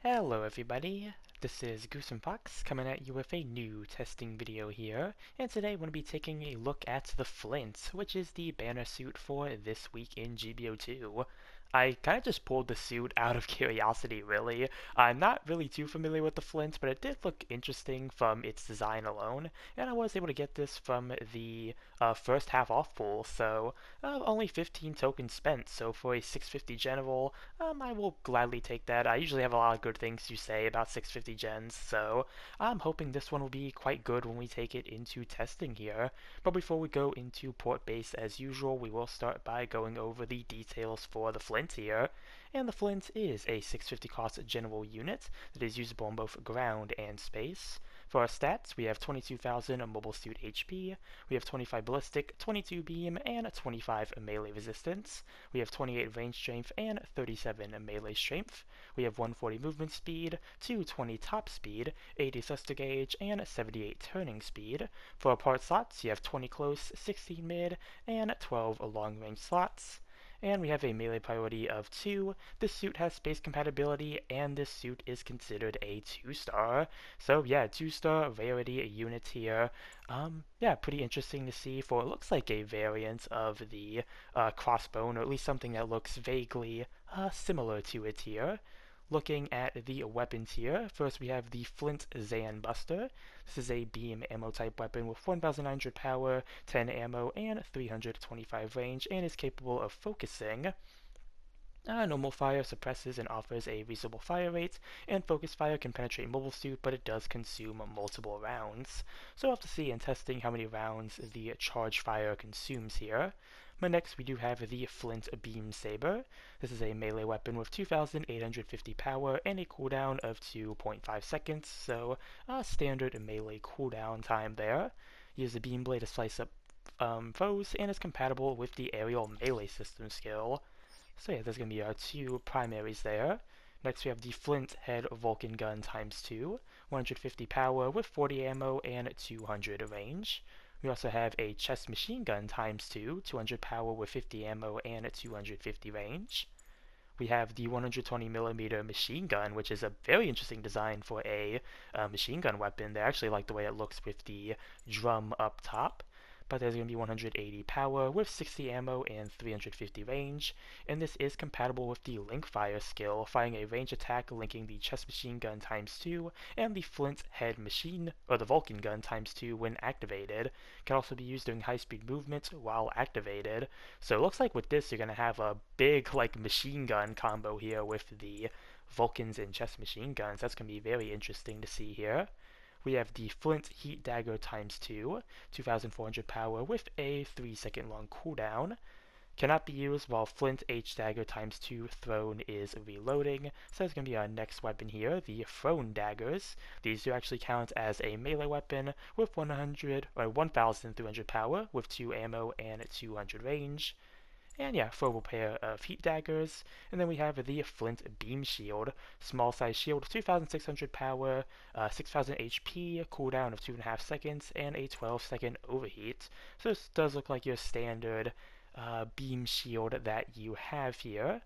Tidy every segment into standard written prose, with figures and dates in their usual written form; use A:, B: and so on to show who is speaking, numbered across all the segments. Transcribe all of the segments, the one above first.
A: Hello everybody, this is Goose and Fox coming at you with a new testing video here, and today I'm going to be taking a look at the Flint, which is the banner suit for this week in GBO2. I kind of just pulled the suit out of curiosity really. I'm not really too familiar with the Flint, but it did look interesting from its design alone, and I was able to get this from the first half off pool, so only 15 tokens spent, so for a 650 general, I will gladly take that. I usually have a lot of good things to say about 650 gens, so I'm hoping this one will be quite good when we take it into testing here. But before we go into port base as usual, we will start by going over the details for the Flint here. And the Flint is a 650 cost general unit that is usable in both ground and space. For our stats, we have 22,000 mobile suit HP, we have 25 ballistic, 22 beam, and 25 melee resistance. We have 28 range strength and 37 melee strength. We have 140 movement speed, 220 top speed, 80 thruster gauge, and 78 turning speed. For our part slots, you have 20 close, 16 mid, and 12 long range slots. And we have a melee priority of 2. This suit has space compatibility, and this suit is considered a 2-star. So yeah, 2-star rarity unit here. Yeah, pretty interesting to see for it looks like a variant of the crossbone, or at least something that looks vaguely similar to it here. Looking at the weapons here, first we have the Flint Zan Buster. This is a beam ammo type weapon with 1900 power, 10 ammo, and 325 range, and is capable of focusing. Normal fire suppresses and offers a reasonable fire rate, and focus fire can penetrate mobile suit, but it does consume multiple rounds. So we'll have to see in testing how many rounds the charge fire consumes here. But next we do have the Flint Beam Saber. This is a melee weapon with 2850 power and a cooldown of 2.5 seconds, so a standard melee cooldown time there. Use the beam blade to slice up foes, and is compatible with the aerial melee system skill. So yeah, there's going to be our two primaries there. Next we have the Flint Head Vulcan Gun times 2, 150 power with 40 ammo and 200 range. We also have a Chest Machine Gun times 2, 200 power with 50 ammo and 250 range. We have the 120mm machine gun, which is a very interesting design for a machine gun weapon. They actually like the way it looks with the drum up top. But there's going to be 180 power with 60 ammo and 350 range, and this is compatible with the Link Fire skill, firing a range attack linking the Chest Machine Gun times 2 and the Flint Head Machine, or the Vulcan Gun times 2 when activated. Can also be used during high-speed movement while activated. So it looks like with this you're going to have a big like machine gun combo here with the Vulcans and Chest Machine Guns. That's going to be very interesting to see here. We have the Flint Heat Dagger times 2, 2400 power with a 3-second long cooldown. Cannot be used while Flint H Dagger times 2 thrown is reloading, so that's going to be our next weapon here, the Thrown Daggers. These do actually count as a melee weapon with 1300 power with 2 ammo and 200 range. And yeah, throwable pair of heat daggers. And then we have the Flint Beam Shield. Small size shield, 2600 power, 6000 HP, cooldown of 2.5 seconds, and a 12-second overheat. So this does look like your standard beam shield that you have here.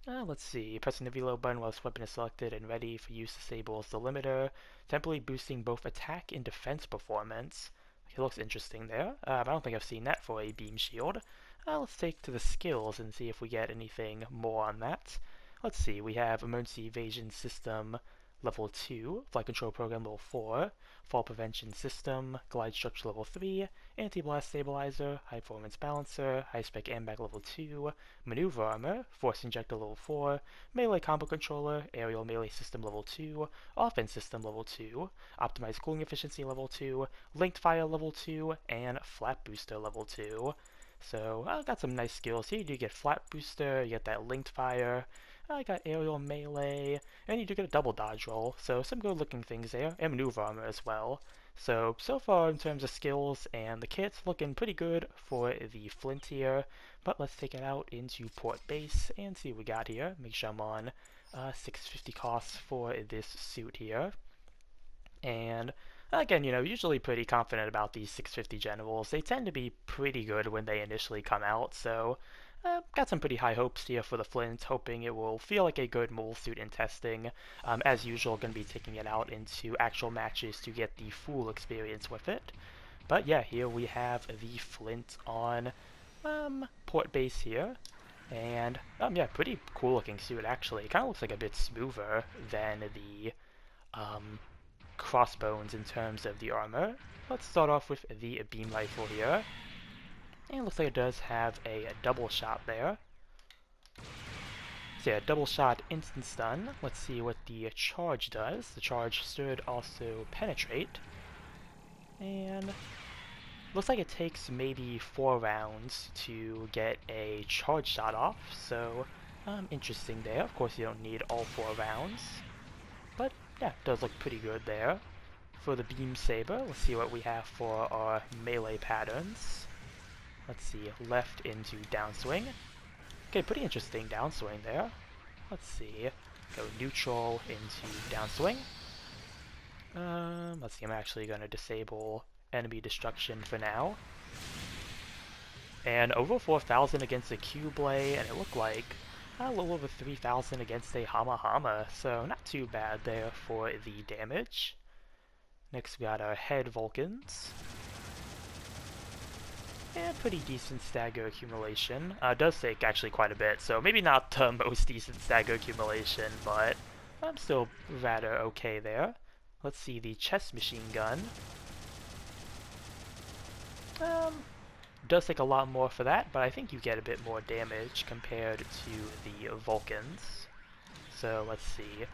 A: Let's see, pressing the reload button while this weapon is selected and ready for use disables the limiter, temporarily boosting both attack and defense performance. It looks interesting there. I don't think I've seen that for a beam shield. Let's take to the skills and see if we get anything more on that. Let's see, we have Emergency Evasion System level 2, Flight Control Program level 4, Fall Prevention System, Glide Structure level 3, Anti-Blast Stabilizer, High Performance Balancer, High Spec Aimbag level 2, Maneuver Armor, Force Injector level 4, Melee Combo Controller, Aerial Melee System level 2, Offense System level 2, Optimized Cooling Efficiency level 2, Linked Fire level 2, and Flat Booster level 2. So I got some nice skills here. You do get Flat Booster, you get that Linked Fire, I got Aerial Melee, and you do get a double dodge roll. So some good looking things there, and Maneuver Armor as well. So far in terms of skills and the kit's looking pretty good for the Flint here. But let's take it out into port base and see what we got here. Make sure I'm on 650 costs for this suit here. And again, usually pretty confident about these 650 generals. They tend to be pretty good when they initially come out, so got some pretty high hopes here for the Flint, hoping it will feel like a good mole suit in testing. As usual, going to be taking it out into actual matches to get the full experience with it. But yeah, here we have the Flint on port base here. And yeah, pretty cool looking suit actually. It kind of looks like a bit smoother than the crossbones in terms of the armor. Let's start off with the beam rifle here. And it looks like it does have a double shot there. So yeah, double shot instant stun. Let's see what the charge does. The charge should also penetrate. And looks like it takes maybe 4 rounds to get a charge shot off. So interesting there. Of course you don't need all 4 rounds. But yeah, it does look pretty good there. For the beam saber, let's see what we have for our melee patterns. Let's see, left into downswing. Okay, pretty interesting downswing there. Let's see, go neutral into downswing. Let's see, I'm actually going to disable enemy destruction for now. And over 4,000 against a Q-Blade, and it looked like a little over 3,000 against a Hama Hama, so not too bad there for the damage. Next we got our head Vulcans. And pretty decent stagger accumulation. Does take actually quite a bit, so maybe not the most decent stagger accumulation, but I'm still rather okay there. Let's see the chest machine gun. Does take a lot more for that, but I think you get a bit more damage compared to the Vulcans. So let's see.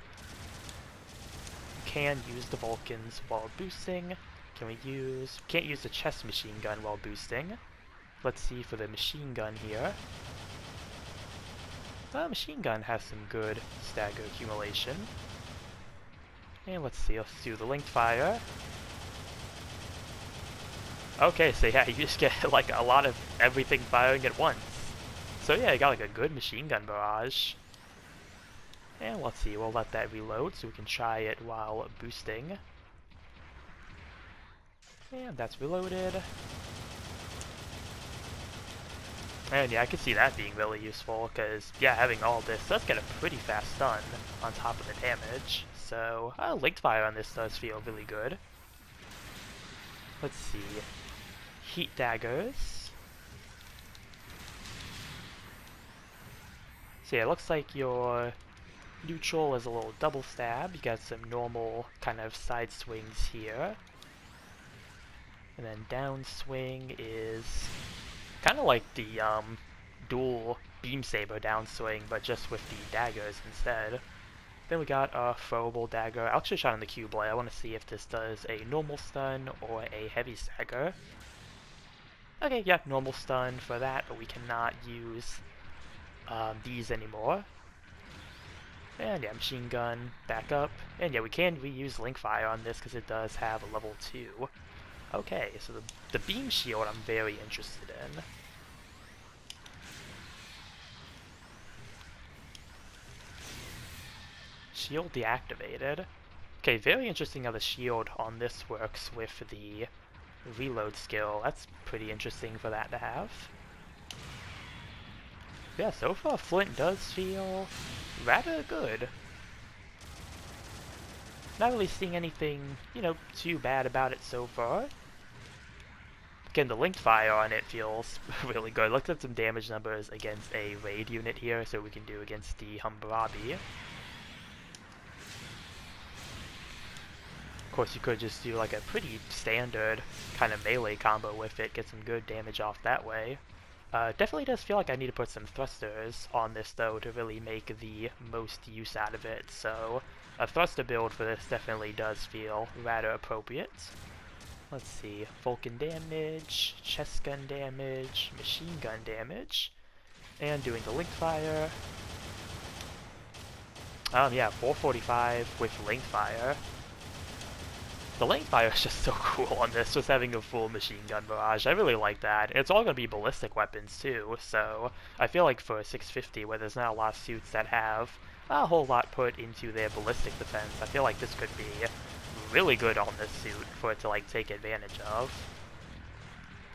A: Can use the Vulcans while boosting. Can't use the chest machine gun while boosting. Let's see for the machine gun here. Machine gun has some good stagger accumulation. And let's see, let's do the linked fire. Okay, so yeah, you just get like a lot of everything firing at once. So yeah, you got like a good machine gun barrage. And let's see, we'll let that reload so we can try it while boosting. And that's reloaded. And yeah, I can see that being really useful, because yeah, having all this does get a pretty fast stun on top of the damage. So, linked fire on this does feel really good. Let's see. Heat daggers. So yeah, it looks like your neutral is a little double stab. You got some normal kind of side swings here. And then down swing is kind of like the dual beam saber downswing, but just with the daggers instead. Then we got a throwable dagger. I'll actually try on the Q-Blade. I want to see if this does a normal stun or a heavy stagger. Okay, yeah, normal stun for that, but we cannot use these anymore. And yeah, machine gun back up. And yeah, we can reuse link fire on this because it does have a level 2. Okay, so the beam shield I'm very interested in. Shield deactivated. Okay, very interesting how the shield on this works with the reload skill. That's pretty interesting for that to have. Yeah, so far Flint does feel rather good. Not really seeing anything, too bad about it so far. Again, the linked fire on it feels really good. Looked at some damage numbers against a raid unit here, so we can do against the Humbrabi. Of course, you could just do like a pretty standard kind of melee combo with it, get some good damage off that way. Definitely does feel like I need to put some thrusters on this though to really make the most use out of it, so a thruster build for this definitely does feel rather appropriate. Let's see, Vulcan damage, chest gun damage, machine gun damage, and doing the linked fire. Yeah, 445 with linked fire. The linked fire is just so cool on this, just having a full machine gun barrage. I really like that. It's all going to be ballistic weapons too, so I feel like for 650, where there's not a lot of suits that have a whole lot put into their ballistic defense, I feel like this could be really good on this suit for it to like take advantage of.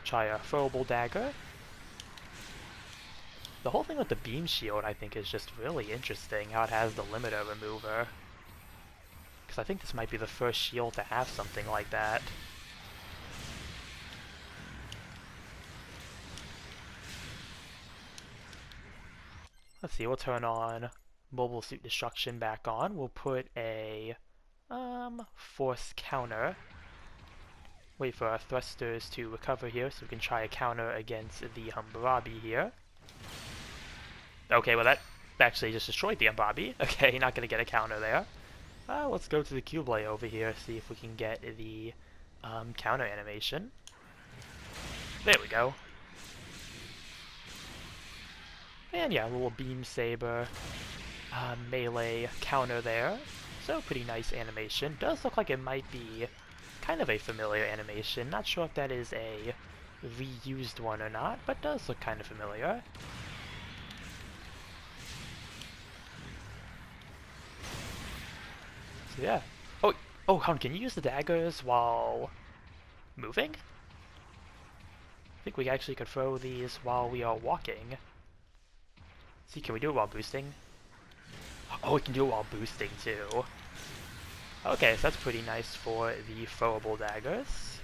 A: Try a throwable dagger. The whole thing with the beam shield, I think, is just really interesting, how it has the limiter remover. Because I think this might be the first shield to have something like that. Let's see, we'll turn on mobile suit destruction back on. We'll put a force counter. Wait for our thrusters to recover here so we can try a counter against the Hammurabi here. Okay, well that actually just destroyed the Hammurabi. Okay, not gonna get a counter there. Let's go to the Cublay over here, see if we can get the counter animation. There we go. And yeah, a little beam saber, melee counter there. So pretty nice animation. Does look like it might be kind of a familiar animation. Not sure if that is a reused one or not, but does look kind of familiar. So yeah. Oh, hon, can you use the daggers while moving? I think we actually could throw these while we are walking. See, can we do it while boosting? Oh, we can do it while boosting too. Okay, so that's pretty nice for the throwable daggers.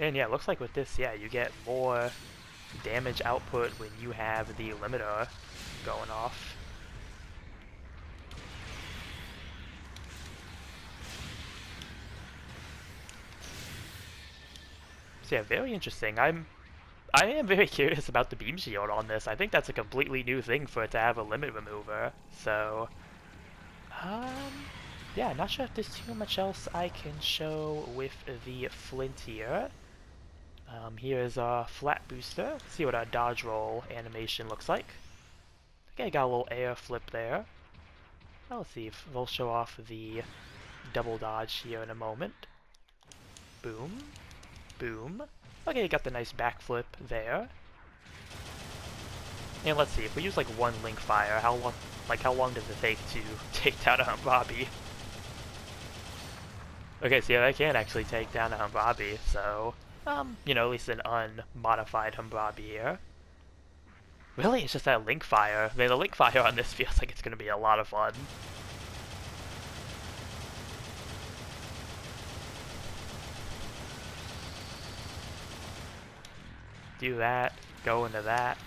A: And yeah, it looks like with this, yeah, you get more damage output when you have the limiter going off. So yeah, very interesting. I am very curious about the beam shield on this. I think that's a completely new thing for it to have a limit remover. So, yeah, not sure if there's too much else I can show with the Flint here. Here's our flat booster. Let's see what our dodge roll animation looks like. Okay, got a little air flip there. Well, let's see if they'll show off the double dodge here in a moment. Boom. Boom. Okay, got the nice backflip there. And let's see, if we use like one link fire, how long does it take to take down a Hammurabi? Okay, so yeah, I can actually take down a Hammurabi, so you know, at least an unmodified Hammurabi here. Really, it's just that link fire. I mean, the link fire on this feels like it's gonna be a lot of fun. Do that, go into that.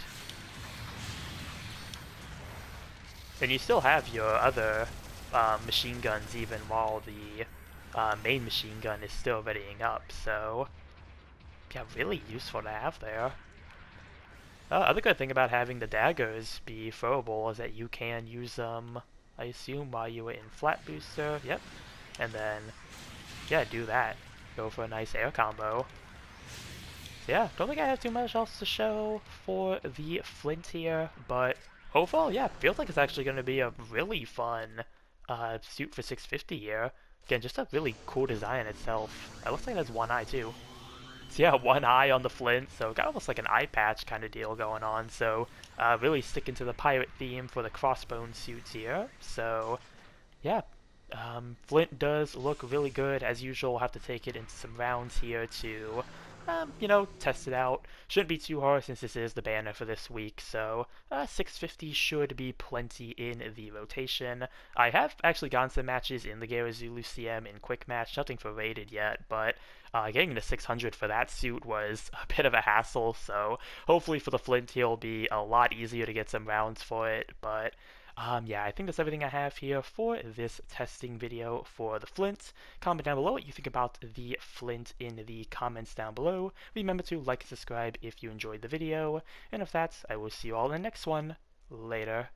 A: And you still have your other machine guns even while the main machine gun is still readying up, so yeah, really useful to have there. Other good thing about having the daggers be throwable is that you can use them, I assume, while you were in flat booster, yep, and then, yeah, do that. Go for a nice air combo. Yeah, don't think I have too much else to show for the Flint here, but overall, yeah, feels like it's actually going to be a really fun suit for 650 here. Again, just a really cool design itself. It looks like it has one eye too. So yeah, one eye on the Flint, so got almost like an eye patch kind of deal going on. So really sticking to the pirate theme for the crossbone suits here. So yeah, Flint does look really good. As usual, we'll have to take it into some rounds here to you know, test it out. Shouldn't be too hard since this is the banner for this week, so 650 should be plenty in the rotation. I have actually gotten some matches in the Garazulu CM in quick match, nothing for rated yet, but getting to 600 for that suit was a bit of a hassle, so hopefully for the Flint he'll be a lot easier to get some rounds for it, but yeah, I think that's everything I have here for this testing video for the Flint. Comment down below what you think about the Flint in the comments down below. Remember to like and subscribe if you enjoyed the video. And with that, I will see you all in the next one. Later.